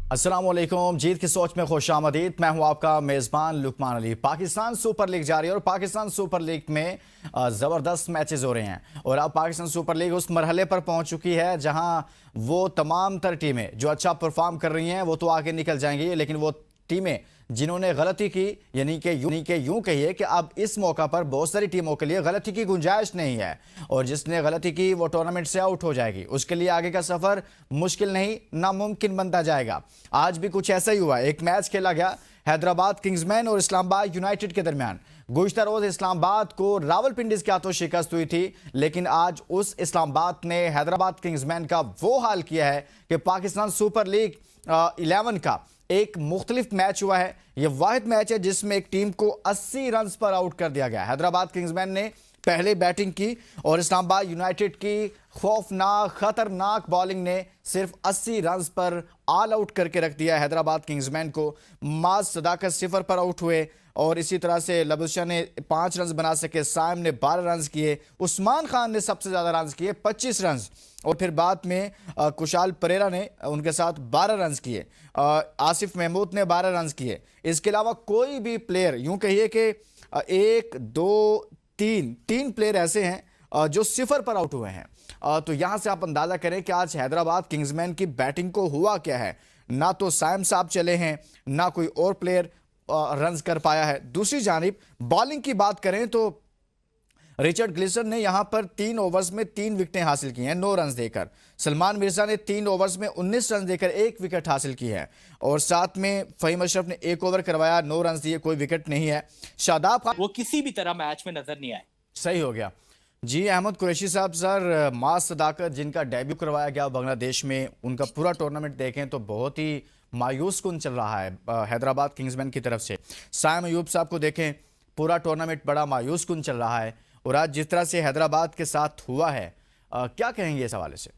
अस्सलाम वालेकुम। जीत की सोच में खुशामदीद। मैं हूं आपका मेज़बान लुकमान अली। पाकिस्तान सुपर लीग जारी है और पाकिस्तान सुपर लीग में ज़बरदस्त मैचेस हो रहे हैं और अब पाकिस्तान सुपर लीग उस मरहले पर पहुंच चुकी है जहां वो तमाम तर टीमें जो अच्छा परफॉर्म कर रही हैं वो तो आगे निकल जाएंगी, लेकिन वो टीमें जिन्होंने गलती की यानी कि यूं कहिए कि अब इस मौका पर बहुत सारी टीमों के लिए गलती की गुंजाइश नहीं है और जिसने गलती की वो टूर्नामेंट से आउट हो जाएगी। उसके लिए आगे का सफर मुश्किल नहीं नामुमकिन बनता जाएगा। आज भी कुछ ऐसा ही हुआ। एक मैच खेला गया हैदराबाद किंग्समैन और इस्लामाबाद यूनाइटेड के दरमियान। गुज़िश्ता रोज इस्लामाबाद को रावलपिंडी के हाथों शिकस्त हुई थी, लेकिन आज उस इस्लामाबाद ने हैदराबाद किंग्समैन का वो हाल किया है कि पाकिस्तान सुपर लीग 11 का एक मुख्तलिफ मैच हुआ है। यह वाहिद मैच है जिसमें एक टीम को 80 रन पर आउट कर दिया गया। हैदराबाद किंग्समैन ने पहले बैटिंग की और इस्लामाबाद यूनाइटेड की खौफनाक खतरनाक बॉलिंग ने सिर्फ 80 रन पर ऑल आउट करके रख दिया हैदराबाद किंग्समैन को। माज सदाकत 0 पर आउट हुए और इसी तरह से लबुशा ने 5 रन बना सके, साइम ने 12 रन किए, उस्मान खान ने सबसे ज़्यादा रन किए 25 रन और फिर बाद में कुशाल परेरा ने उनके साथ 12 रन किए, आसिफ महमूद ने 12 रन किए। इसके अलावा कोई भी प्लेयर यूं कहिए कि 1 2 3 प्लेयर ऐसे हैं जो 0 पर आउट हुए हैं। तो यहां से आप अंदाजा करें कि आज हैदराबाद किंग्समैन की बैटिंग को हुआ क्या है। ना तो साइम साहब चले हैं, ना कोई और प्लेयर रन कर पाया है। दूसरी जानिब बॉलिंग की बात करें तो रिचर्ड ग्लिसन ने यहां पर 3 ओवर्स में 3 विकेटें हासिल की हैं 9 रन देकर। सलमान मिर्जा ने 3 ओवर्स में 19 रन देकर 1 विकेट हासिल की है और साथ में फहीम अशरफ ने 1 ओवर करवाया, 9 रन दिए, कोई विकेट नहीं है। शादाब खान वो किसी भी तरह मैच में नजर नहीं आए। सही हो गया जी। अहमद कुरैशी साहब सर, माज सदाकत जिनका डेब्यू करवाया गया बांग्लादेश में, उनका पूरा टूर्नामेंट देखें तो बहुत ही मायूस कुन चल रहा है हैदराबाद किंग्समैन की तरफ से। साइम अयूब साहब को देखें, पूरा टूर्नामेंट बड़ा मायूस कुन चल रहा है और आज जिस तरह से हैदराबाद के साथ हुआ है, क्या कहेंगे इस हवाले से?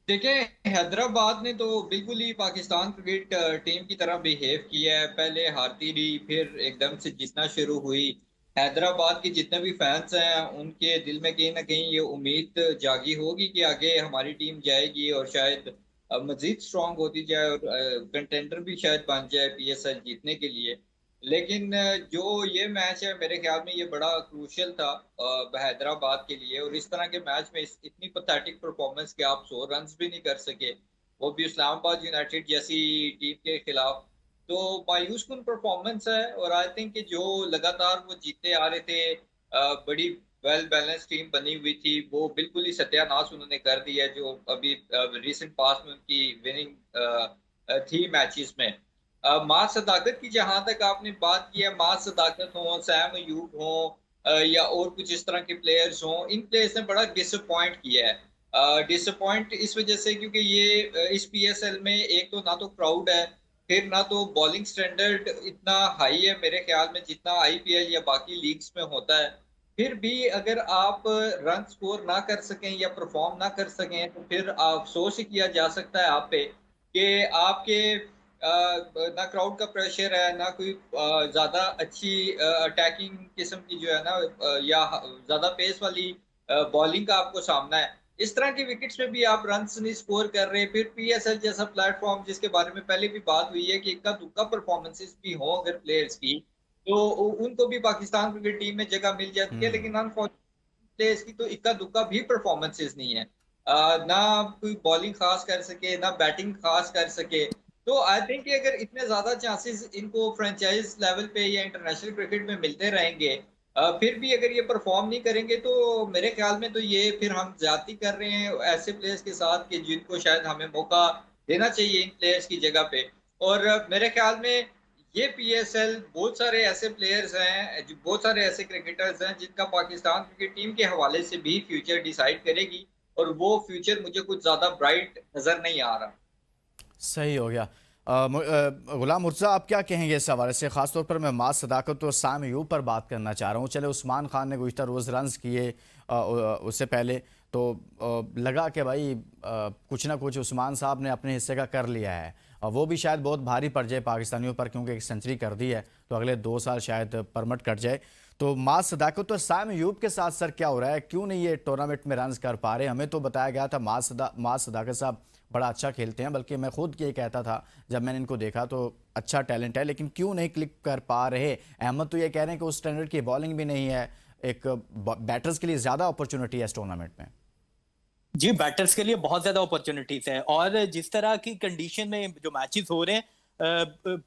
देखिए, हैदराबाद ने तो बिल्कुल ही पाकिस्तान क्रिकेट टीम की तरह बिहेव किया है। पहले हारती रही, फिर एकदम से जीतना शुरू हुई। हैदराबाद के जितने भी फैंस हैं उनके दिल में कहीं ना कहीं ये उम्मीद जागी होगी कि आगे हमारी टीम जाएगी और शायद मजीद स्ट्रांग होती जाए और कंटेंडर भी शायद बन जाए पीएसएल जीतने के लिए। लेकिन जो ये मैच है मेरे ख्याल में ये बड़ा क्रूशियल था हैदराबाद के लिए। और इस तरह के मैच में इतनी पैथेटिक परफॉर्मेंस कि आप 100 रन भी नहीं कर सके, वो भी इस्लामाबाद यूनाइटेड जैसी टीम के खिलाफ, तो मायूस कुन परफॉर्मेंस है। और आई थिंक कि जो लगातार वो जीतते आ रहे थे, बड़ी वेल बैलेंस टीम बनी हुई थी, वो बिल्कुल ही सत्यानाश उन्होंने कर दिया जो अभी रिसेंट पास में उनकी विनिंग थी मैचेस में। माज सदाकत की जहां तक आपने बात की है, माज सदाकत हो, सैम अयूब हो या और कुछ इस तरह के प्लेयर्स हों, इन प्लेयर्स ने बड़ा डिसअपॉइंट किया है। डिसअपॉइंट इस वजह से क्योंकि ये इस पीएसएल में एक तो ना तो क्राउड है, फिर ना तो बॉलिंग स्टैंडर्ड इतना हाई है मेरे ख्याल में जितना आईपीएल या बाकी लीग्स में होता है। फिर भी अगर आप रन स्कोर ना कर सकें या परफॉर्म ना कर सकें तो फिर अफसोस ही किया जा सकता है आप पे कि आपके ना क्राउड का प्रेशर है, ना कोई ज्यादा अच्छी अटैकिंग किस्म की जो है ना या ज्यादा पेस वाली बॉलिंग का आपको सामना है। इस तरह की विकेट्स में भी आप रन नहीं स्कोर कर रहे। फिर पीएसएल जैसा प्लेटफॉर्म जिसके बारे में पहले भी बात हुई है कि इक्का दुक्का परफॉर्मेंसेस भी हो अगर प्लेयर्स की, तो उनको भी पाकिस्तान क्रिकेट टीम में जगह मिल जाती है। लेकिन अनफॉर्चुनेटली प्लेयर्स की तो इक्का दुक्का भी परफॉर्मेंसेस नहीं है। ना कोई बॉलिंग खास कर सके, ना बैटिंग खास कर सके। तो आई थिंक कि अगर इतने ज्यादा चांसेस इनको फ्रेंचाइज लेवल पे या इंटरनेशनल क्रिकेट में मिलते रहेंगे, फिर भी अगर ये परफॉर्म नहीं करेंगे तो मेरे ख्याल में तो ये फिर हम ज्यादती कर रहे हैं ऐसे प्लेयर्स के साथ कि जिनको शायद हमें मौका देना चाहिए इन प्लेयर्स की जगह पे। और मेरे ख्याल में ये पीएसएल बहुत सारे ऐसे प्लेयर्स हैं, बहुत सारे ऐसे क्रिकेटर्स हैं जिनका पाकिस्तान क्रिकेट टीम के हवाले से भी फ्यूचर डिसाइड करेगी और वो फ्यूचर मुझे कुछ ज्यादा ब्राइट नजर नहीं आ रहा। सही हो गया। गुलाम मुर्तज़ा, आप क्या कहेंगे इस हवाले से? ख़ासतौर पर मैं माज सदाकत और साइम अयूब पर बात करना चाह रहा हूँ। चले उस्मान खान ने गुज़िश्ता रोज़ रन किए, उससे पहले तो लगा कि भाई कुछ ना कुछ उस्मान साहब ने अपने हिस्से का कर लिया है। वो भी शायद बहुत भारी पड़ जाए पाकिस्तानियों पर, क्योंकि एक सेंचुरी कर दी है तो अगले 2 साल शायद परमट कट जाए। तो मास सदाकत तो साइम अयूब के साथ सर क्या हो रहा है, क्यों नहीं ये टूर्नामेंट में रन्स कर पा रहे? हमें तो बताया गया था मास सदाकत साहब बड़ा अच्छा खेलते हैं, बल्कि मैं खुद ये कहता था जब मैंने इनको देखा तो अच्छा टैलेंट है, लेकिन क्यों नहीं क्लिक कर पा रहे? अहमद तो ये कह रहे हैं कि उस स्टैंडर्ड की बॉलिंग भी नहीं है, एक बैटर्स के लिए ज़्यादा अपॉर्चुनिटी है इस टूर्नामेंट में। जी, बैटर्स के लिए बहुत ज्यादा अपॉर्चुनिटीज है और जिस तरह की कंडीशन में जो मैचेस हो रहे हैं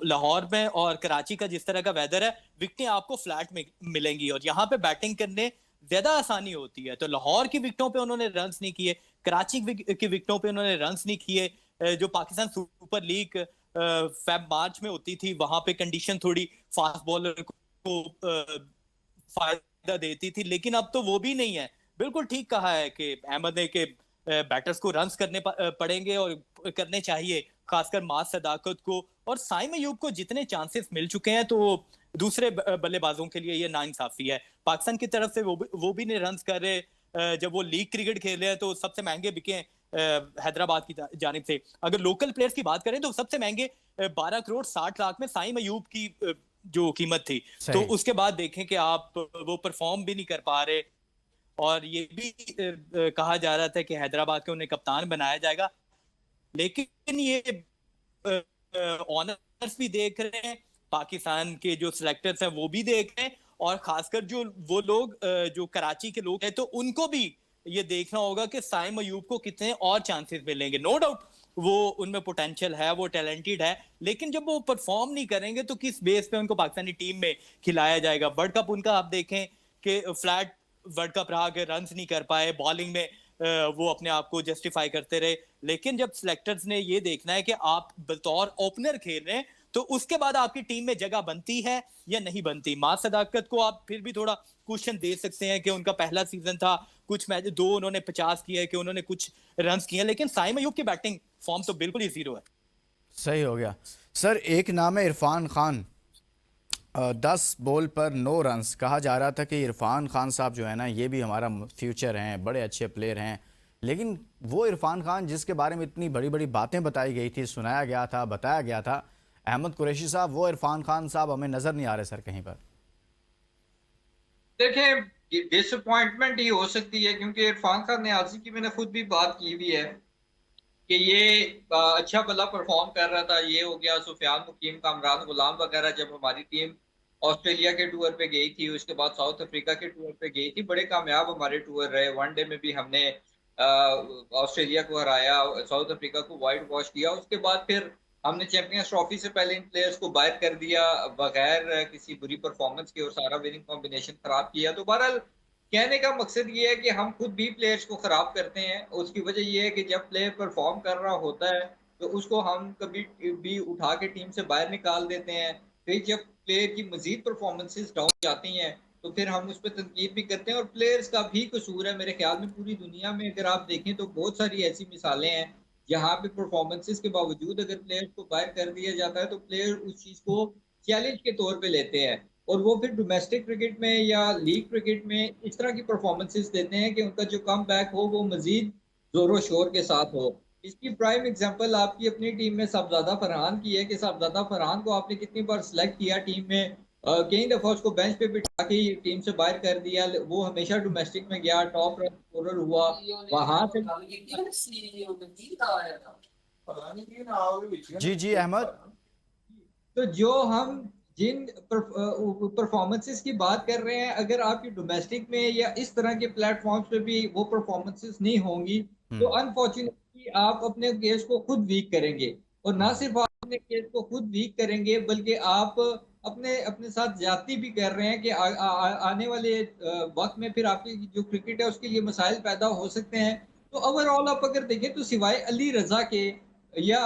लाहौर में और कराची का जिस तरह का वेदर है, विकेटें आपको फ्लैट में मिलेंगी और यहाँ पे बैटिंग करने ज्यादा आसानी होती है। तो लाहौर की विकेटों पे उन्होंने रन्स नहीं किए, कराची की विकेटों पे उन्होंने रन्स नहीं किए। जो Pakistan super league Feb March में होती थी, वहां पे कंडीशन थोड़ी फास्ट बॉलर को फायदा देती थी, लेकिन अब तो वो भी नहीं है। बिल्कुल ठीक कहा है कि अहमद ने कि बैटर्स को रन्स करने पड़ेंगे और करने चाहिए, खासकर मास सदाकत को और साइम अयूब को जितने चांसेस मिल चुके हैं, तो दूसरे बल्लेबाजों के लिए ये नाइंसाफी है। पाकिस्तान की तरफ से वो भी नहीं रन्स कर रहे। जब वो लीग क्रिकेट खेल रहे हैं तो सबसे महंगे बिके हैदराबाद की जानिब से। अगर लोकल प्लेयर्स की बात करें तो सबसे महंगे 12 करोड़ 60 लाख में साइम अयूब की जो कीमत थी। तो उसके बाद देखें कि आप वो परफॉर्म भी नहीं कर पा रहे और ये भी कहा जा रहा था कि हैदराबाद के उन्हें कप्तान बनाया जाएगा, लेकिन ये ऑनर्स भी देख रहे हैं, पाकिस्तान के जो सिलेक्टर्स हैं वो भी देख रहे हैं और खासकर जो वो लोग जो कराची के लोग हैं, तो उनको भी ये देखना होगा कि साइम अयूब को कितने और चांसेस मिलेंगे। नो डाउट वो उनमें पोटेंशियल है, वो टैलेंटेड है, लेकिन जब वो परफॉर्म नहीं करेंगे तो किस बेस पे उनको पाकिस्तानी टीम में खिलाया जाएगा? वर्ल्ड कप उनका आप देखें कि फ्लैट वर्ल्ड कप रहा कि रन्स नहीं कर पाए, बॉलिंग में वो अपने आप को जस्टिफाई करते रहे, लेकिन जब सिलेक्टर्स ने ये देखना है कि आप बतौर ओपनर खेल रहे हैं तो उसके बाद आपकी टीम में जगह बनती है या नहीं बनती। मास सदाकत को आप फिर भी थोड़ा क्वेश्चन दे सकते हैं कि उनका पहला सीजन था, कुछ मैच दो उन्होंने 50 किए कि उन्होंने कुछ रन्स किए, लेकिन साइम अयूब की बैटिंग फॉर्म तो बिल्कुल ही जीरो है। सही हो गया सर। एक नाम है इरफान खान, 10 बॉल पर 9 रन्स। कहा जा रहा था कि इरफान खान साहब जो है ना, ये भी हमारा फ्यूचर हैं, बड़े अच्छे प्लेयर हैं, लेकिन वो इरफान खान जिसके बारे में इतनी बड़ी बड़ी बातें बताई गई थी, सुनाया गया था, बताया गया था, अहमद कुरैशी साहब, वो इरफान खान साहब हमें नज़र नहीं आ रहे सर कहीं पर। देखें, डिसअपॉइंटमेंट ही हो सकती है, क्योंकि इरफान खान नियाज़ी की मैंने खुद भी बात की हुई है कि ये अच्छा भला परफॉर्म कर रहा था। ये हो गया सुफियान मुकीम, कामरान गुलाम वगैरह, जब हमारी टीम ऑस्ट्रेलिया के टूर पे गई थी, उसके बाद साउथ अफ्रीका के टूर पे गई थी, बड़े कामयाब हमारे टूर रहे। वनडे में भी हमने ऑस्ट्रेलिया को हराया, साउथ अफ्रीका को वाइट वॉश किया, उसके बाद फिर हमने चैंपियंस ट्रॉफी से पहले इन प्लेयर्स को बाहर कर दिया बगैर किसी बुरी परफॉर्मेंस के, और सारा विनिंग कॉम्बिनेशन खराब किया। तो बहरहाल कहने का मकसद ये है कि हम खुद भी प्लेयर्स को खराब करते हैं। उसकी वजह ये है कि जब प्लेयर परफॉर्म कर रहा होता है तो उसको हम कभी भी उठा के टीम से बाहर निकाल देते हैं। फिर जब प्लेयर की मजीद परफॉर्मेंसेस डाउन जाती हैं तो फिर हम उस पर तनकीद भी करते हैं, और प्लेयर्स का भी कसूर है मेरे ख्याल में। पूरी दुनिया में अगर आप देखें तो बहुत सारी ऐसी मिसालें हैं जहाँ पे परफॉर्मेंसेस के बावजूद अगर प्लेयर्स को बाहर कर दिया जाता है तो प्लेयर उस चीज को चैलेंज के तौर पे लेते हैं, और वो फिर डोमेस्टिक क्रिकेट में या लीग क्रिकेट में इस तरह की परफॉर्मेंसेस देते हैं कि उनका जो कम बैक हो वो मजीद जोरों शोर के साथ हो। इसकी प्राइम एग्जांपल आपकी अपनी टीम में साहबजादा फरहान की है कि साहबजादा फरहान को आपने कितनी बार सिलेक्ट किया टीम में, कई दफा उसको बेंच पे बिठा के टीम से बाहर कर दिया। वो हमेशा डोमेस्टिक में गया, टॉप रन स्कोरर हुआ, वहां से। जी जी अहमद। तो जो हम जिन परफॉर्मेंसेस की बात कर रहे हैं, अगर आपकी डोमेस्टिक में या इस तरह के प्लेटफॉर्म्स पे भी वो परफॉर्मेंसेस नहीं होंगी तो अनफॉर्चुनेटली आप अपने केस को खुद वीक करेंगे, और ना सिर्फ आप अपने केस को खुद वीक करेंगे बल्कि आप अपने अपने साथ ज्यादती भी कर रहे हैं कि आने वाले वक्त में फिर आपकी जो क्रिकेट है उसके लिए मसाइल पैदा हो सकते हैं। तो ओवरऑल आप अगर देखें तो सिवाय अली रजा के या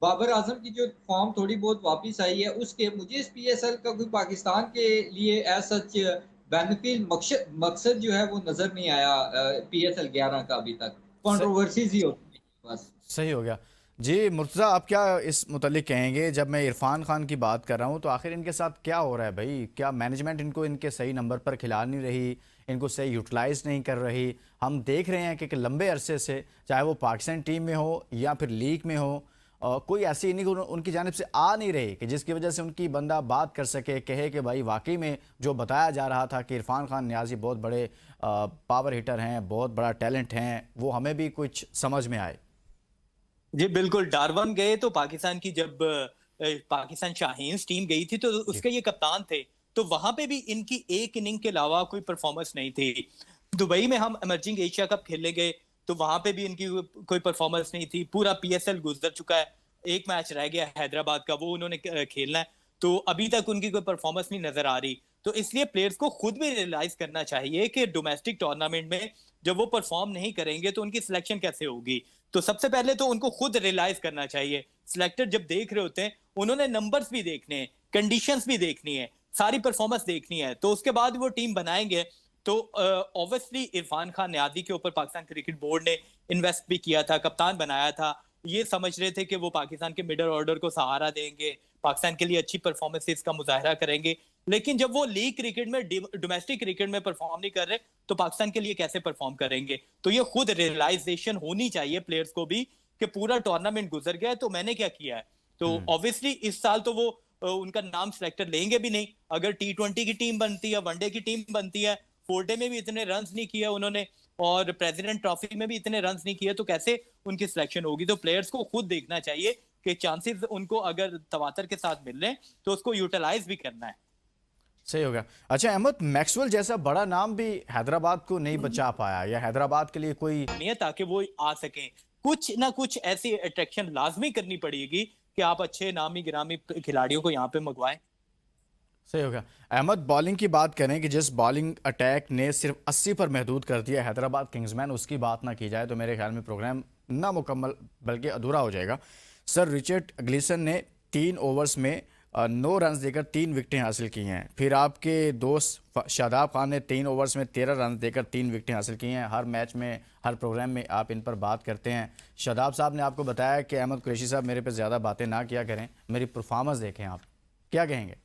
बाबर आजम की जो फॉर्म थोड़ी बहुत वापस आई है उसके, मुझे इस पीएसएल का कोई पाकिस्तान के लिए एज सच बेनिफिट मकसद जो है वो नजर नहीं आया पीएसएल 11 का अभी तक। कंट्रोवर्सीज ही होती है बस। सही हो गया जी। मुर्तज़ा, आप क्या इस मुतल्लिक कहेंगे? जब मैं इरफान खान की बात कर रहा हूँ तो आखिर इनके साथ क्या हो रहा है भाई? क्या मैनेजमेंट इनको इनके सही नंबर पर खिला नहीं रही, इनको सही यूटिलाइज नहीं कर रही? हम देख रहे हैं कि लंबे अरसे से, चाहे वो पाकिस्तान टीम में हो या फिर लीग में हो, कोई ऐसी इनिंग उनकी जानिब से आ नहीं रही कि जिसकी वजह से उनकी बंदा बात कर सके, कहे कि भाई वाकई में जो बताया जा रहा था कि इरफान खान नियाजी बहुत बड़े पावर हिटर हैं, बहुत बड़ा टैलेंट हैं, वो हमें भी कुछ समझ में आए। जी बिल्कुल, डारवन गए तो पाकिस्तान की जब पाकिस्तान शाहीन्स टीम गई थी तो जी। उसके ये कप्तान थे, तो वहां पे भी इनकी एक इनिंग के अलावा कोई परफॉर्मेंस नहीं थी। दुबई में हम इमर्जिंग एशिया कप खेलने गए तो वहां पे भी इनकी कोई परफॉर्मेंस नहीं थी। पूरा पीएसएल गुजर चुका है, एक मैच रह गया हैदराबाद का, वो उन्होंने खेलना है, तो अभी तक उनकी कोई परफॉर्मेंस नहीं नजर आ रही। तो इसलिए प्लेयर्स को खुद भी रियलाइज करना चाहिए कि डोमेस्टिक टूर्नामेंट में जब वो परफॉर्म नहीं करेंगे तो उनकी सिलेक्शन कैसे होगी। तो सबसे पहले तो उनको खुद रियलाइज करना चाहिए। सिलेक्टर जब देख रहे होते हैं उन्होंने नंबर्स भी देखने हैं, कंडीशंस भी देखनी है, सारी परफॉर्मेंस देखनी है, तो उसके बाद वो टीम बनाएंगे। तो ऑब्वियसली इरफान खान नियाजी के ऊपर पाकिस्तान क्रिकेट बोर्ड ने इन्वेस्ट भी किया था, कप्तान बनाया था, ये समझ रहे थे कि वो पाकिस्तान के मिडल ऑर्डर को सहारा देंगे, पाकिस्तान के लिए अच्छी परफॉर्मेंसेस का मुजाहरा करेंगे। लेकिन जब वो लीग क्रिकेट में, डोमेस्टिक क्रिकेट में परफॉर्म नहीं कर रहे तो पाकिस्तान के लिए कैसे परफॉर्म करेंगे। तो ये खुद रियलाइजेशन होनी चाहिए प्लेयर्स को भी कि पूरा टूर्नामेंट गुजर गया है तो मैंने क्या किया है। तो ऑब्वियसली इस साल तो वो उनका नाम सिलेक्टर लेंगे भी नहीं। अगर टी20 की टीम बनती है, वनडे की टीम बनती है, फोरडे में भी इतने रन्स नहीं किए उन्होंने और प्रेसिडेंट ट्रॉफी में भी इतने रन्स नहीं किए, तो कैसे उनकी सिलेक्शन होगी। तो प्लेयर्स को खुद देखना चाहिए कि चांसेस उनको अगर तवातर के साथ मिल रहे हैं तो उसको यूटिलाइज भी करना है। सही हो गया। अच्छा अहमद, मैक्सवेल जैसा बड़ा नाम भी हैदराबाद को नहीं बचा पाया, या हैदराबाद के लिए कोई नहीं है ताकि वो आ सकें, कुछ ना कुछ ऐसी अट्रैक्शन लाजमी करनी पड़ेगी कि आप अच्छे नामी गिरामी खिलाड़ियों को यहाँ पे मंगवाएं। सही हो गया। अहमद, बॉलिंग की बात करें कि जिस बॉलिंग अटैक ने सिर्फ 80 पर महदूद कर दिया हैदराबाद किंग्समैन, उसकी बात ना की जाए तो मेरे ख्याल में प्रोग्राम ना मुकम्मल बल्कि अधूरा हो जाएगा। सर रिचर्ड ग्लीसन ने 3 ओवर्स में 9 रन देकर 3 विकेटें हासिल की हैं। फिर आपके दोस्त शादाब खान ने 3 ओवर्स में 13 रन देकर 3 विकेटें हासिल की हैं। हर मैच में, हर प्रोग्राम में आप इन पर बात करते हैं। शादाब साहब ने आपको बताया कि अहमद कुरैशी साहब मेरे पे ज़्यादा बातें ना किया करें, मेरी परफॉर्मेंस देखें, आप क्या कहेंगे?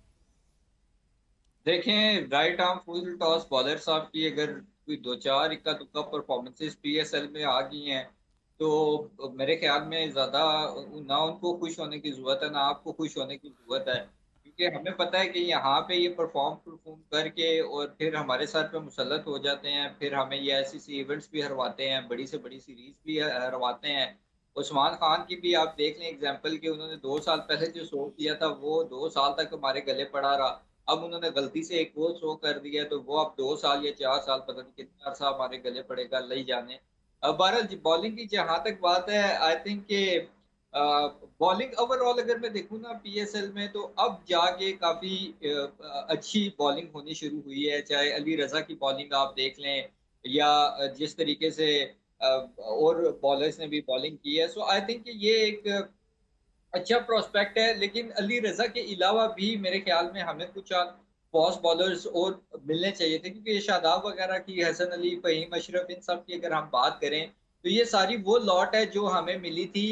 देखें, right arm full toss bowler साहब की अगर कोई 2-4 इक्का दुक्का परफॉर्मेंसेस पीएसएल में आ गई हैं तो मेरे ख्याल में ज़्यादा ना उनको खुश होने की ज़रूरत है, ना आपको खुश होने की ज़रूरत है, क्योंकि हमें पता है कि यहाँ पे ये परफॉर्म करके और फिर हमारे सर पे मुसल्लत हो जाते हैं, फिर हमें ये ऐसी इवेंट्स भी हरवाते हैं, बड़ी से बड़ी सीरीज भी हरवाते हैं। उस्मान खान की भी आप देख लें एग्जाम्पल कि उन्होंने 2 साल पहले जो शो किया था वो 2 साल तक हमारे गले पड़ा रहा। अब उन्होंने गलती से एक वो शो कर दिया तो वो अब 2 साल या 4 साल पता नहीं कितना अरसा हमारे गले पड़ेगा, अल्लाह ही जाने। अब बहरहाल बॉलिंग की जहां तक बात है, आई थिंक के बॉलिंग ओवरऑल अगर मैं देखूँ ना पीएसएल में तो अब जाके काफी अच्छी बॉलिंग होनी शुरू हुई है। चाहे अली रजा की बॉलिंग आप देख लें या जिस तरीके से और बॉलर्स ने भी बॉलिंग की है, सो आई थिंक ये एक अच्छा प्रोस्पेक्ट है। लेकिन अली रजा के अलावा भी मेरे ख्याल में हमें कुछ फास्ट बॉलर्स और मिलने चाहिए थे, क्योंकि ये शादाब वगैरह की, हसन अली, फहीम अशरफ, इन सब की अगर हम बात करें तो ये सारी वो लॉट है जो हमें मिली थी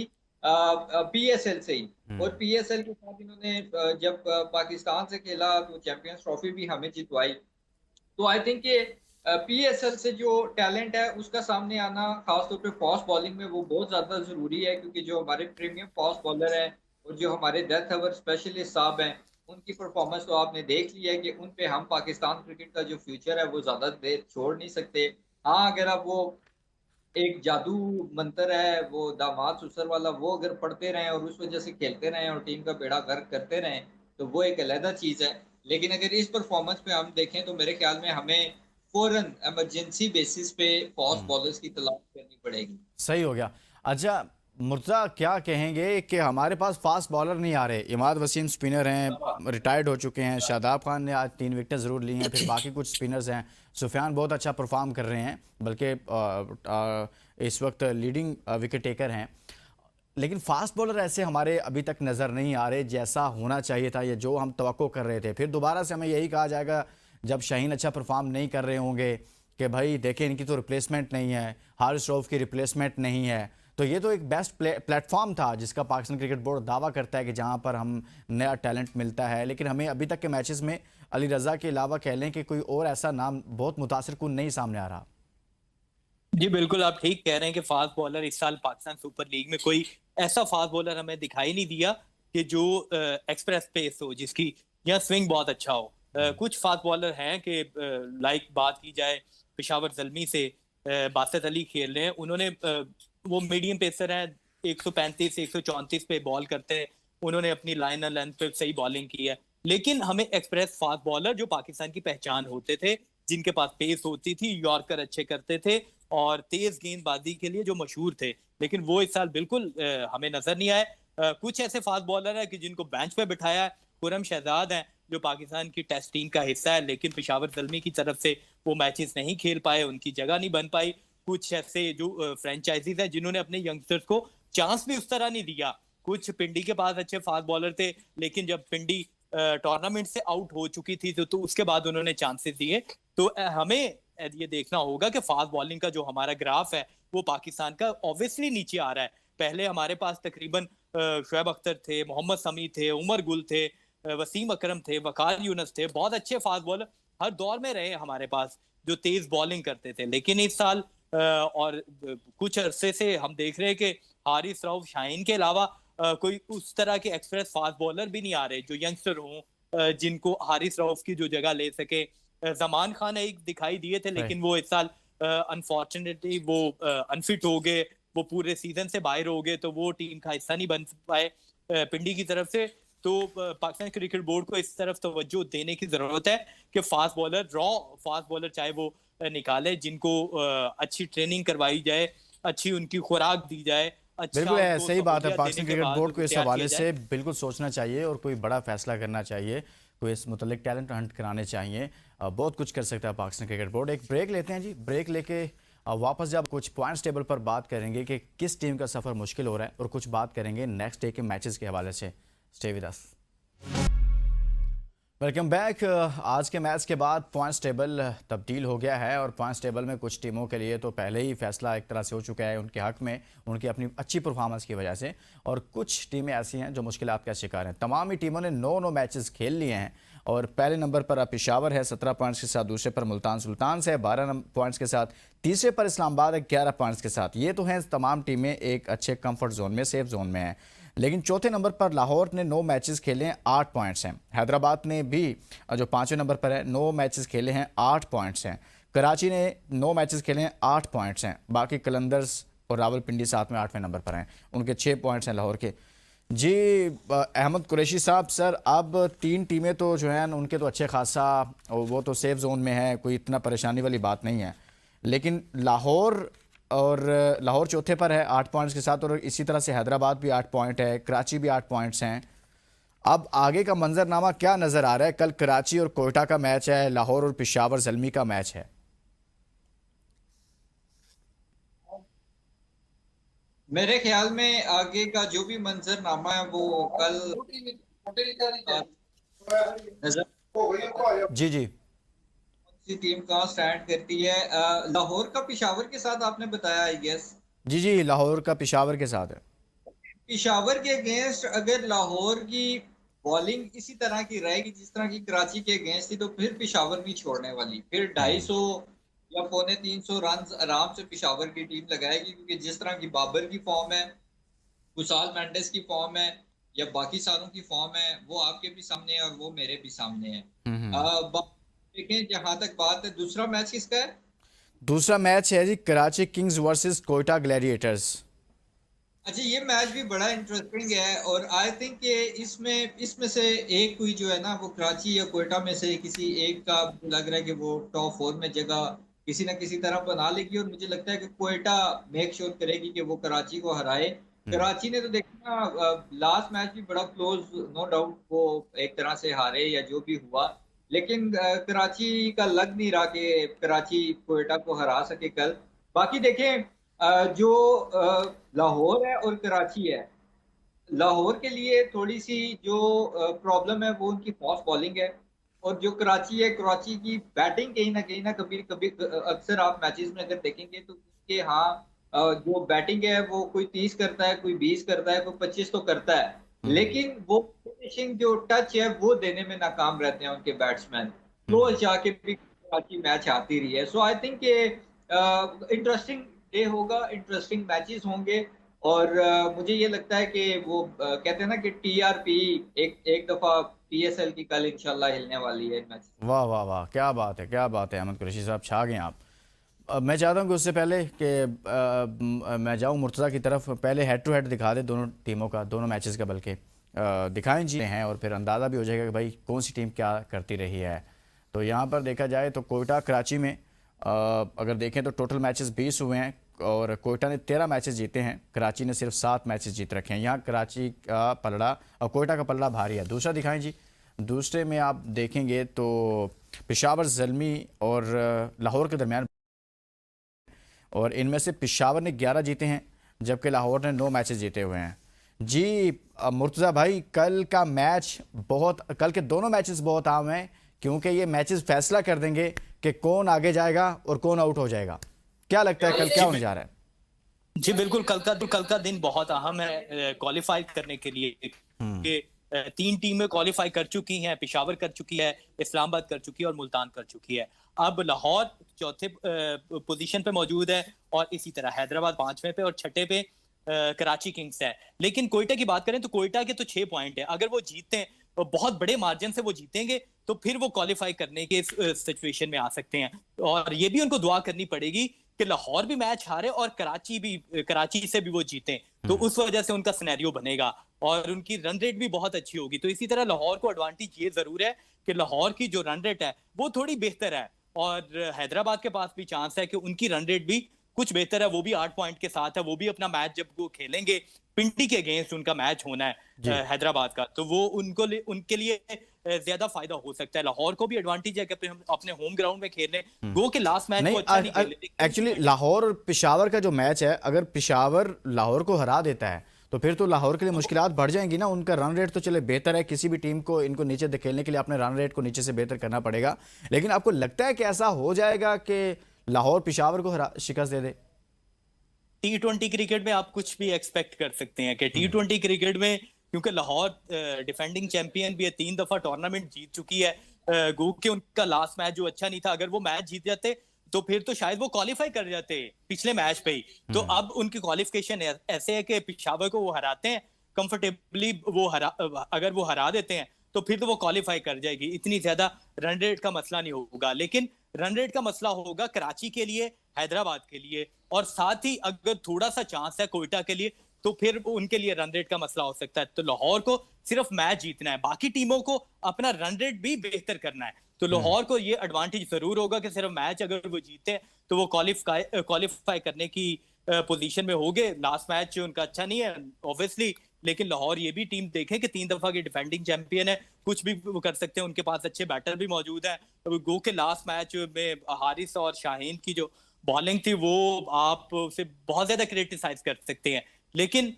पीएसएल से ही। और पीएसएल के साथ इन्होंने जब पाकिस्तान से खेला तो चैंपियंस ट्रॉफी भी हमें जितवाई। तो आई थिंक ये पीएसएल से जो टैलेंट है उसका सामने आना खासतौर पे फास्ट बॉलिंग में वो बहुत ज्यादा जरूरी है, क्योंकि जो हमारे प्रीमियम फास्ट बॉलर हैं और जो हमारे डेथ ओवर स्पेशलिस्ट साहब हैं उनकी परफॉर्मेंस तो आपने देख लिया है कि उन पे हम पाकिस्तान क्रिकेट का जो फ्यूचर है वो ज्यादा देर छोड़ नहीं सकते। हाँ, अगर आप वो एक जादू मंत्र है वो दामाद सुसर वाला, वो अगर पढ़ते रहें और उस वजह से खेलते रहें और टीम का बेड़ा गर्क करते रहें तो वो एक अलग चीज है। लेकिन अगर इस परफॉर्मेंस पे हम देखें तो मेरे ख्याल में हमें फौरन इमरजेंसी बेसिस पे फास्ट बॉलर्स की तलाश करनी पड़ेगी। सही हो गया। अच्छा मुर्तजा, क्या कहेंगे कि हमारे पास फास्ट बॉलर नहीं आ रहे। इमाद वसीम स्पिनर हैं, रिटायर्ड हो चुके हैं। शादाब खान ने आज 3 विकेटें ज़रूर ली हैं। फिर बाकी कुछ स्पिनर्स हैं। सुफियान बहुत अच्छा परफॉर्म कर रहे हैं, बल्कि इस वक्त लीडिंग विकेट टेकर हैं। लेकिन फास्ट बॉलर ऐसे हमारे अभी तक नज़र नहीं आ रहे जैसा होना चाहिए था, या जो हम तवक्को कर रहे थे। फिर दोबारा से हमें यही कहा जाएगा जब शाहीन अच्छा परफॉर्म नहीं कर रहे होंगे कि भाई देखें इनकी तो रिप्लेसमेंट नहीं है, हारिस रऊफ की रिप्लेसमेंट नहीं है। तो ये तो एक बेस्ट प्लेटफॉर्म था जिसका पाकिस्तान क्रिकेट बोर्ड दावा करता है कि जहां पर हम नया टैलेंट मिलता है। लेकिन हमें अभी तक के मैचेस में अली रजा के अलावा कह लें कि कोई और ऐसा नाम बहुत मुतासिर कुन नहीं सामने आ रहा। जी बिल्कुल, आप ठीक कह रहे हैं कि फास्ट बॉलर इस साल पाकिस्तान सुपर लीग में कोई ऐसा फास्ट बॉलर हमें दिखाई नहीं दिया कि जो एक्सप्रेस पेस हो, जिसकी या स्विंग बहुत अच्छा हो। कुछ फास्ट बॉलर हैं कि लाइक बात की जाए पेशावर ज़ल्मी से, बासित अली खेल रहे हैं, उन्होंने वो मीडियम पेसर हैं, 135 134 पे बॉल करते हैं, उन्होंने अपनी लाइन और लेंथ पे सही बॉलिंग की है। लेकिन हमें एक्सप्रेस फास्ट बॉलर जो पाकिस्तान की पहचान होते थे, जिनके पास पेस होती थी, यॉर्कर अच्छे करते थे और तेज गेंदबाजी के लिए जो मशहूर थे, लेकिन वो इस साल बिल्कुल हमें नजर नहीं आए। कुछ ऐसे फास्ट बॉलर हैं कि जिनको बेंच पे बिठाया है, खुरम शहजाद हैं जो पाकिस्तान की टेस्ट टीम का हिस्सा है, लेकिन पेशावर ज़ल्मी की तरफ से वो मैचेस नहीं खेल पाए, उनकी जगह नहीं बन पाई। कुछ ऐसे जो फ्रेंचाइजीज है जिन्होंने अपने यंगस्टर्स को चांस भी उस तरह नहीं दिया। कुछ पिंडी के पास अच्छे फास्ट बॉलर थे, लेकिन जब पिंडी टूर्नामेंट से आउट हो चुकी थी तो उसके बाद उन्होंने चांसेस दिए। तो हमें ये देखना होगा कि फास्ट बॉलिंग का जो हमारा ग्राफ है वो पाकिस्तान का ऑब्वियसली नीचे आ रहा है। पहले हमारे पास तकरीबन शुएब अख्तर थे, मोहम्मद समी थे, उमर गुल थे, वसीम अकरम थे, वकार यूनस थे, बहुत अच्छे फास्ट बॉलर हर दौर में रहे हमारे पास जो तेज बॉलिंग करते थे। लेकिन इस साल और कुछ अरसे से हम देख रहे हैं कि हारिस रऊफ शाहीन के अलावा कोई उस तरह के एक्सप्रेस फास्ट बॉलर भी नहीं आ रहे जो यंगस्टर हों, जिनको हारिस रऊफ की जो जगह ले सके। जमान खान एक दिखाई दिए थे, लेकिन वो इस साल अनफॉर्चुनेटली वो अनफिट हो गए, वो पूरे सीजन से बाहर हो गए, तो वो टीम का हिस्सा नहीं बन पाए पिंडी की तरफ से। तो पाकिस्तान क्रिकेट बोर्ड को इस तरफ तवज्जो देने की जरूरत है कि fast bowler, raw fast bowler चाहे वो निकाले, जिनको अच्छी ट्रेनिंग करवाई जाए, अच्छी उनकी खुराक दी जाए। अच्छा बिल्कुल उनको सही बात है। सहूलियत पाकिस्तान देने के क्रिकेट बाद बोर्ड को उनको इस तैयार किया हवाले से जाए। बिल्कुल सोचना चाहिए और कोई बड़ा फैसला करना चाहिए, कोई इस मुतल्लिक टैलेंट हंट कराने चाहिए। बहुत कुछ कर सकता है पाकिस्तान क्रिकेट बोर्ड। एक ब्रेक लेते हैं जी, ब्रेक लेके वापस जब कुछ पॉइंट्स टेबल पर बात करेंगे कि किस टीम का सफ़र मुश्किल हो रहा है, और कुछ बात करेंगे नेक्स्ट डे के मैचेस के हवाले से। Stay with us. Welcome back. आज के मैच के बाद पॉइंट्स टेबल तब्दील हो गया है और पॉइंट्स टेबल में कुछ टीमों के लिए तो पहले ही फैसला एक तरह से हो चुका है उनके हक में, उनकी अपनी अच्छी परफॉर्मेंस की वजह से, और कुछ टीमें ऐसी हैं जो मुश्किलात का शिकार हैं। तमाम ही टीमों ने 9 मैचेस खेल लिए हैं और पहले नंबर पर अब पेशावर है 17 पॉइंट्स के साथ, दूसरे पर मुल्तान सुल्तान्स है 12 पॉइंट्स के साथ, तीसरे पर इस्लामाबाद है 11 पॉइंट्स के साथ। ये तो हैं तमाम टीमें एक अच्छे कंफर्ट जोन में, सेफ जोन में हैं। लेकिन चौथे नंबर पर लाहौर ने 9 मैचेस खेले हैं, 8 पॉइंट्स हैं। हैदराबाद ने भी जो 5वें नंबर पर है 9 मैचेस खेले हैं, 8 पॉइंट्स हैं। कराची ने 9 मैचेस खेले हैं, 8 पॉइंट्स हैं। बाकी कलंदर्स और रावलपिंडी साथ में 8वें नंबर पर हैं, उनके 6 पॉइंट्स हैं लाहौर के। जी अहमद कुरैशी साहब, सर अब 3 टीमें तो जो हैं उनके तो अच्छे खासा वो तो सेफ जोन में है, कोई इतना परेशानी वाली बात नहीं है। लेकिन लाहौर चौथे पर है 8 पॉइंट्स के साथ, और इसी तरह से हैदराबाद भी 8 पॉइंट है, कराची भी 8 पॉइंट्स हैं। अब आगे का मंजरनामा क्या नज़र आ रहा है? कल कराची और कोयटा का मैच है, लाहौर और पेशावर ज़ल्मी का मैच है। मेरे ख्याल में आगे का जो भी मंजरनामा है वो कल नजर जी जी सी टीम कहाँ स्टैंड करती है। लाहौर का पेशावर के साथ आपने बताया, आई गेस जी जी लाहौर का पेशावर के साथ है। पेशावर के अगेंस्ट अगर लाहौर की बॉलिंग इसी तरह की रहेगी जिस तरह की कराची के अगेंस्ट थी, तो फिर पेशावर नहीं छोड़ने वाली। फिर 250 या 350 रन आराम से पेशावर की टीम लगाएगी, क्योंकि जिस तरह की बाबर की फॉर्म है, कुशाल मेंडिस की फॉर्म है, या बाकी सारों की फॉर्म है, वो आपके भी सामने है और वो मेरे भी सामने है। देखें, जहां तक बात है, दूसरा मैच किसका है? दूसरा मैच है जी Karachi Kings versus Quetta Gladiators. अच्छा, ये मैच भी बड़ा इंटरेस्टिंग है और आई थिंक कि इसमें से एक कोई जो है ना, वो कराची या कोयटा में से किसी एक का लग रहा है कि वो टॉप 4 में जगह किसी ना किसी तरह बना लेगी। और मुझे लगता है कि कोयटा मेक श्योर करेगी कि वो कराची को हराए। कराची ने तो देखा ना, लास्ट मैच भी बड़ा क्लोज, नो डाउट वो एक तरह से हारे या जो भी हुआ, लेकिन कराची का लग नहीं रहा कि कराची कोयटा को हरा सके कल। बाकी देखें, जो लाहौर है और कराची है, लाहौर के लिए थोड़ी सी जो प्रॉब्लम है वो उनकी फास्ट बॉलिंग है, और जो कराची है, कराची की बैटिंग कहीं ना कभी कभी अक्सर आप मैचेस में अगर देखेंगे तो उसके जो बैटिंग है वो कोई 30 करता है, कोई 20 करता है, कोई 25 तो करता है, लेकिन वो फिनिशिंग जो टच है वो देने में नाकाम रहते हैं उनके बैट्समैन। तो जाके भी कराची मैच आती रही है। सो आई थिंक इंटरेस्टिंग डे होगा, इंटरेस्टिंग मैचेस होंगे। और मुझे ये लगता है कि वो कहते हैं ना कि टीआरपी एक एक दफा पीएसएल की कल इंशाल्लाह हिलने वाली है मैच। वाह वाह वाह, क्या बात है, क्या बात है। अहमद कुरैशी साहब, छा गए आप। मैं चाहता हूँ कि उससे पहले कि मैं जाऊँ मुर्तज़ा की तरफ, पहले हेड टू हेड दिखा दे दोनों टीमों का, दोनों मैचेस का, बल्कि दिखाएं जी हैं, और फिर अंदाज़ा भी हो जाएगा कि भाई कौन सी टीम क्या करती रही है। तो यहाँ पर देखा जाए तो कोयटा कराची में अगर देखें तो टोटल मैचेस 20 हुए हैं, और कोयटा ने 13 मैचेस जीते हैं, कराची ने सिर्फ 7 मैचेस जीत रखे हैं। यहाँ कराची का पलड़ा और कोयटा का पलड़ा भारी है। दूसरा दिखाएं जी। दूसरे में आप देखेंगे तो पेशावर ज़ल्मी और लाहौर के दरमियान, और इनमें से पेशावर ने 11 जीते हैं, जबकि लाहौर ने 9 मैचेस जीते हुए हैं। जी मुर्तज़ा भाई, कल का मैच बहुत, कल के दोनों मैचेस बहुत अहम हैं, क्योंकि ये मैचेस फैसला कर देंगे कि कौन आगे जाएगा और कौन आउट हो जाएगा। क्या लगता है कल क्या होने जा रहा है? जी बिल्कुल, कल का दिन बहुत अहम है क्वालिफाई करने के लिए कि 3 टीमें क्वालिफाई कर चुकी हैं, पेशावर कर चुकी है, इस्लामाबाद कर चुकी है और मुल्तान कर चुकी है। अब लाहौर चौथे पोजीशन पे मौजूद है, और इसी तरह हैदराबाद 5वें पे और 6ठे पे कराची किंग्स है। लेकिन कोयटा की बात करें तो कोयटा के तो 6 पॉइंट है, अगर वो जीतते हैं तो बहुत बड़े मार्जिन से वो जीतेंगे, तो फिर वो क्वालिफाई करने के सिचुएशन में आ सकते हैं। और ये भी उनको दुआ करनी पड़ेगी कि लाहौर भी मैच हारे और कराची से भी वो जीते, तो उस वजह से उनका सिनेरियो बनेगा और उनकी रन रेट भी बहुत अच्छी होगी। तो इसी तरह लाहौर को एडवांटेज ये जरूर है कि लाहौर की जो रन रेट है वो थोड़ी बेहतर है, और हैदराबाद के पास भी चांस है कि उनकी रन रेट भी कुछ बेहतर है, वो भी 8 पॉइंट के साथ है। वो भी अपना मैच जब वो खेलेंगे, पिंडी के अगेंस्ट उनका मैच होना है हैदराबाद का, तो वो उनके लिए ज्यादा फायदा हो सकता है। लाहौर को भी एडवांटेज है कि हम अपने होम ग्राउंड में खेल रहे, गो के लास्ट मैच नहीं, वो अच्छा नहीं खेले। एक्चुअली लाहौर और पेशावर का जो मैच है, अगर पेशावर लाहौर को हरा देता है तो फिर तो लाहौर के लिए मुश्किलात बढ़ जाएंगी ना। उनका रन रेट तो चले बेहतर है, किसी भी टीम को इनको नीचे धकेलने के लिए अपने रन रेट को नीचे से बेहतर करना पड़ेगा। लेकिन आपको लगता है कि ऐसा हो जाएगा कि लाहौर पेशावर को शिकस्त दे दे? T20 क्रिकेट में आप कुछ भी एक्सपेक्ट कर सकते हैं कि T20 क्रिकेट में, क्योंकि लाहौर डिफेंडिंग चैंपियन भी है, 3 दफा टूर्नामेंट जीत चुकी है, गो के उनका लास्ट मैच जो अच्छा नहीं था, अगर वो मैच जीत जाते तो फिर तो शायद वो क्वालिफाई कर जाते पिछले मैच पे ही। तो अब उनकी क्वालिफिकेशन ऐसे है कि पेशावर को वो हराते हैं कंफर्टेबली, अगर वो हरा देते हैं तो फिर तो वो क्वालिफाई कर जाएगी। इतनी ज्यादा रन रेट का मसला नहीं होगा, लेकिन रन रेट का मसला होगा कराची के लिए, हैदराबाद के लिए, और साथ ही अगर थोड़ा सा चांस है कोयटा के लिए, तो फिर उनके लिए रन रेट का मसला हो सकता है। तो लाहौर को सिर्फ मैच जीतना है, बाकी टीमों को अपना रन रेट भी बेहतर करना है। तो लाहौर को ये एडवांटेज जरूर होगा कि सिर्फ मैच अगर वो जीते तो वो क्वालिफाई करने की पोजीशन में होंगे। लास्ट मैच उनका अच्छा नहीं है ऑब्वियसली, लेकिन लाहौर ये भी टीम देखें कि 3 दफा की डिफेंडिंग चैंपियन है, कुछ भी वो कर सकते हैं, उनके पास अच्छे बैटर भी मौजूद है। तो गो के लास्ट मैच में हारिस और शाहीन की जो बॉलिंग थी वो आप उसे बहुत ज्यादा क्रिटिसाइज कर सकते हैं, लेकिन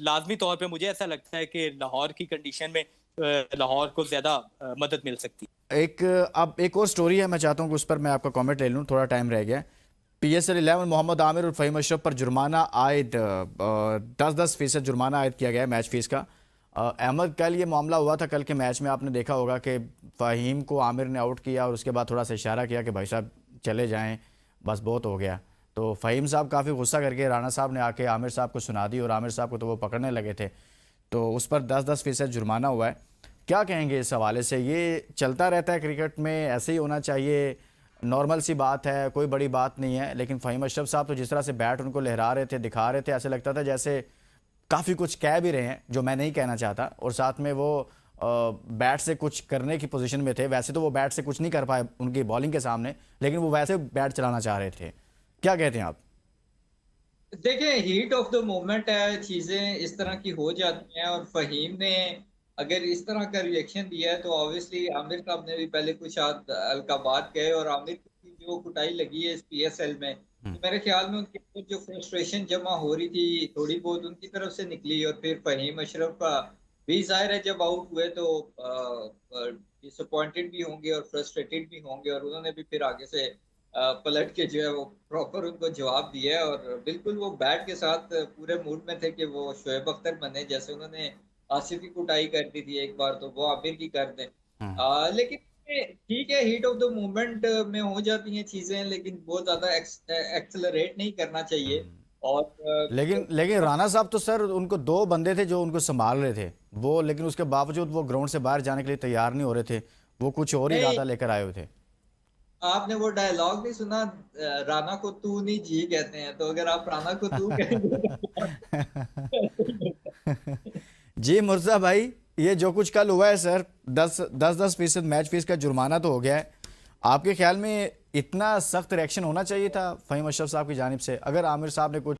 लाजमी तौर पे मुझे ऐसा लगता है कि लाहौर की कंडीशन में लाहौर को ज्यादा मदद मिल सकती है। अब एक और स्टोरी है, मैं चाहता हूँ कि उस पर मैं आपका कमेंट ले लूँ, थोड़ा टाइम रह गया। PSL 11 मोहम्मद आमिर और फ़हीम अशरफ पर जुर्माना आयद, 10% जुर्माना आयद किया गया है मैच फीस का। अहमद, कल ये मामला हुआ था, कल के मैच में आपने देखा होगा कि फ़हीम को आमिर ने आउट किया और उसके बाद थोड़ा सा इशारा किया कि भाई साहब चले जाएं, बस बहुत हो गया। तो फ़हीम साहब काफ़ी गुस्सा करके राणा साहब ने आके आमिर साहब को सुना दी, और आमिर साहब को तो वो पकड़ने लगे थे, तो उस पर 10% जुर्माना हुआ है। क्या कहेंगे इस हवाले से? ये चलता रहता है क्रिकेट में, ऐसे ही होना चाहिए, नॉर्मल सी बात है, कोई बड़ी बात नहीं है। लेकिन फ़हीम अशरफ साहब तो जिस तरह से बैट उनको लहरा रहे थे, दिखा रहे थे, ऐसे लगता था जैसे काफ़ी कुछ कह भी रहे हैं जो मैं नहीं कहना चाहता, और साथ में वो बैट से कुछ करने की पोजीशन में थे। वैसे तो वो बैट से कुछ नहीं कर पाए उनकी बॉलिंग के सामने, लेकिन वो वैसे बैट चलाना चाह रहे थे। क्या कहते हैं आप? देखिए, हीट ऑफ द मोमेंट है, चीजें इस तरह की हो जाती हैं, और फहीम ने अगर इस तरह का रिएक्शन दिया है तो ऑब्वियसली आमिर साहब ने भी पहले कुछ हल्का बात कहे, और आमिर की जो कुटाई लगी है इस PSL में, तो मेरे ख्याल में उनके अंदर जो फ्रस्ट्रेशन जमा हो रही थी थोड़ी बहुत उनकी तरफ से निकली, और फिर फहीम अशरफ का भी जाहिर है जब आउट हुए तो डिसअपॉइंटेड भी होंगे और फ्रस्ट्रेटेड भी होंगे, और उन्होंने भी फिर आगे से पलट के जो है वो प्रॉपर उनको जवाब दिया है, और बिल्कुल वो बैट के साथ पूरे मूड में थे कि वो शोएब अख्तर बने, जैसे उन्होंने आसिफ की कुटाई कर दी थी एक बार, तो वो आमिर की कर दें। लेकिन ठीक है, हीट ऑफ द मोमेंट में हो जाती हैं चीजें, लेकिन बहुत ज्यादा एक्सेलरेट नहीं करना चाहिए। और लेकिन राणा साहब तो सर उनको 2 बंदे थे जो उनको संभाल रहे थे वो, लेकिन उसके बावजूद वो ग्राउंड से बाहर जाने के लिए तैयार नहीं हो रहे थे, वो कुछ और ही नहीं, इरादा लेकर आए हुए थे। आपने वो डायलॉग नहीं सुना, राणा को तू नहीं जी कहते हैं, तो अगर आप राणा को तू कहेंगे जी मुर्जा भाई, ये जो कुछ कल हुआ है सर, 10% मैच फीस का जुर्माना तो हो गया है। आपके ख्याल में इतना सख्त रिएक्शन होना चाहिए था फ़हीम अशरफ साहब की जानिब से? अगर आमिर साहब ने कुछ